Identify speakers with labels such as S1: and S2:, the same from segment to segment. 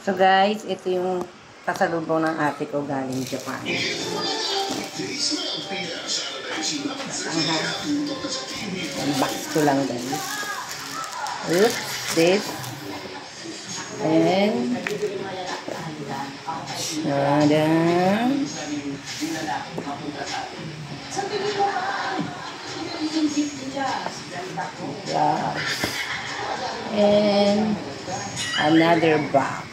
S1: So guys, ito yung pasalubong ng ate ko galing Japan. Unbox ko lang guys. Oops, this. And and another box.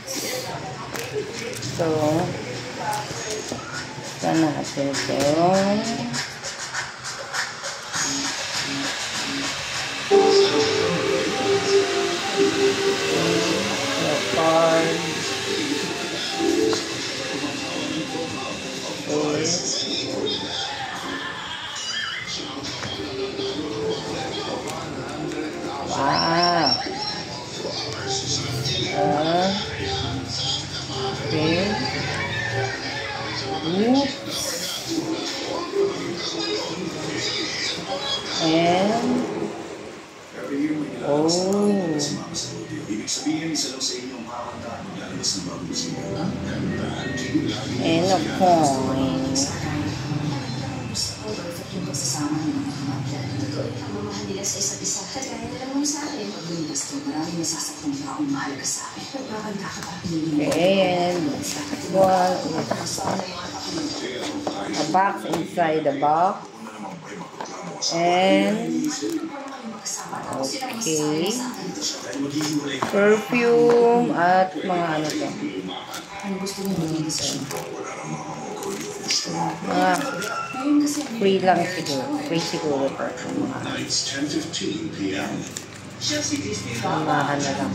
S1: So, ito natin ito. Card. Wow. Okay. Oops. And and a coin. Nila sa isa't isa. Kaya nila mo sa akin. Pag-lunas to, maraming nasasaktong taong mahalaga sa akin. Nagpapanda ka pa. Okay, and a box inside the box. And okay, perfume at mga ano to. Mga free lang siguro. Free siguro perfume. Samahan na lang.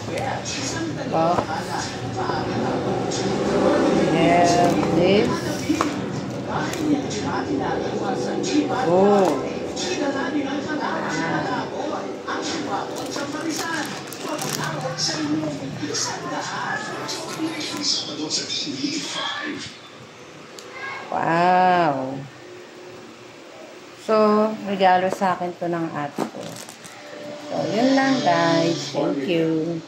S1: Okay. Box. Have this. Oh. Wow. So, regalo sa akin to ng ate ko. So, yun lang guys. Thank you.